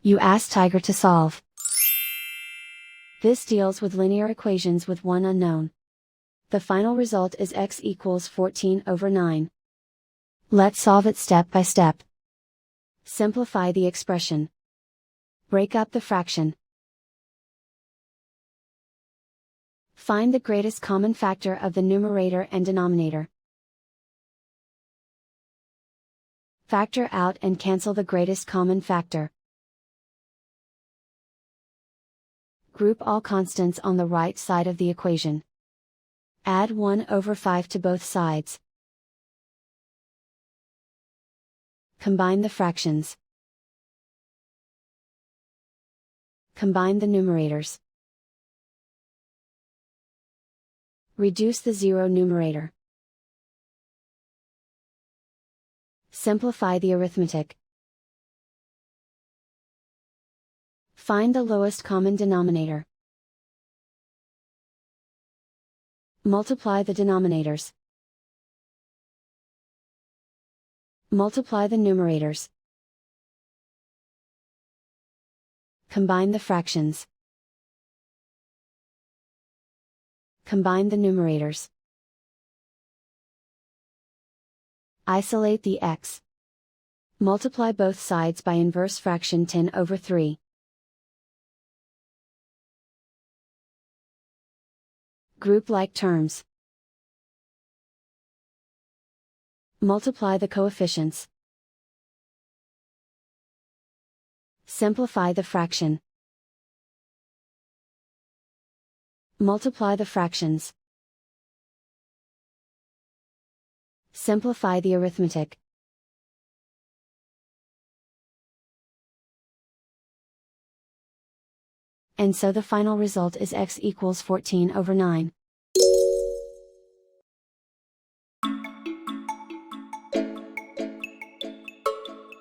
You ask Tiger to solve. This deals with linear equations with one unknown. The final result is x equals 14/9. Let's solve it step by step. Simplify the expression. Break up the fraction. Find the greatest common factor of the numerator and denominator. Factor out and cancel the greatest common factor. Group all constants on the right side of the equation. Add 1/5 to both sides. Combine the fractions. Combine the numerators. Reduce the zero numerator. Simplify the arithmetic. Find the lowest common denominator. Multiply the denominators. Multiply the numerators. Combine the fractions. Combine the numerators. Isolate the x. Multiply both sides by inverse fraction 10/3. Group like terms. Multiply the coefficients. Simplify the fraction. Multiply the fractions. Simplify the arithmetic. And so the final result is x equals 14/9.